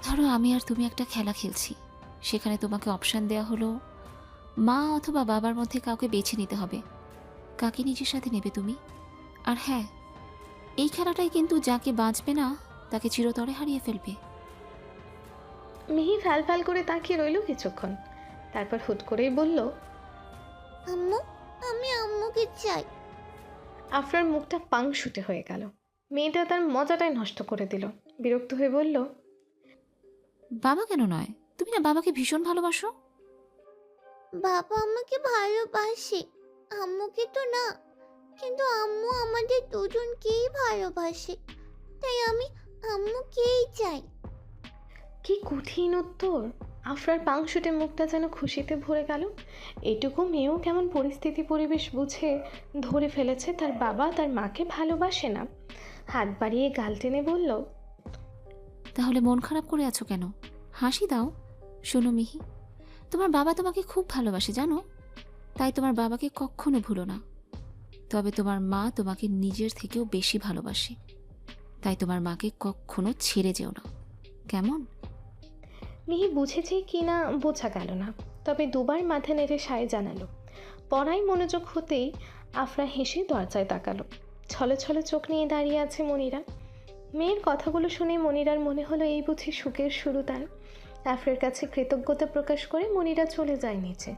ধরো আমি আর তুমি একটা খেলা খেলছি, সেখানে তোমাকে অপশান দেয়া হলো মা অথবা বাবার মধ্যে কাউকে বেছে নিতে হবে। কাকে নিজের সাথে নেবে তুমি? আর হ্যাঁ, এই খেলাটাই কিন্তু যাকে বাঁচবে না তাকে চিরতরে হারিয়ে ফেলবে। মিহি ফ্যাল ফ্যাল করে তাকিয়ে রইল কিছুক্ষণ, তারপর হুট করেই বলল, আম্মু, আমি আম্মুকে চাই। আফরার মুখটা পাংশুটে হয়ে গেল। মেয়েটা তার মজাটাই নষ্ট করে দিল। বিরক্ত হয়ে বলল, বাবা কেন নয়? তুমি না বাবাকে ভীষণ ভালোবাসো। বাবা আমাকে ভালোবাসে, আম্মুকে তো না। কিন্তু আম্মু আমাদের দুজনকেই ভালোবাসে, তাই আমি আম্মুকেই চাই। কি কঠিন উত্তর! আফরার পাংশুটে মুখটা যেন খুশিতে ভরে গেল। এটুকু মেয়েও কেমন পরিস্থিতি পরিবেশ বুঝে ধরে ফেলেছে তার বাবা তার মাকে ভালোবাসে না। হাত বাড়িয়ে গাল টেনে বলল, তাহলে মন খারাপ করে আছো কেন? হাসি দাও। শোনো মিহি, তোমার বাবা তোমাকে খুব ভালোবাসে জানো, তাই তোমার বাবাকে কখনো ভুলো না। তবে তোমার মা তোমাকে নিজের থেকেও বেশি ভালোবাসে, তাই তোমার মাকে কখনো ছেড়ে যেও না, কেমন? মিহি বুঝেছে কি না বোঝা গেল না, তবে দুবার মাথা নেড়ে সায় জানালো। পড়ায় মনোযোগ হতেই আফরা হেসে দরজায় তাকালো। ছলে ছলে চোখ নিয়ে দাঁড়িয়ে আছে মনিরা। মেয়ের কথাগুলো শুনে মনিরার মনে হলো এই বুঝি সুখের শুরু তার। আফরার কাছে কৃতজ্ঞতা প্রকাশ করে মনিরা চলে যায় নিচে।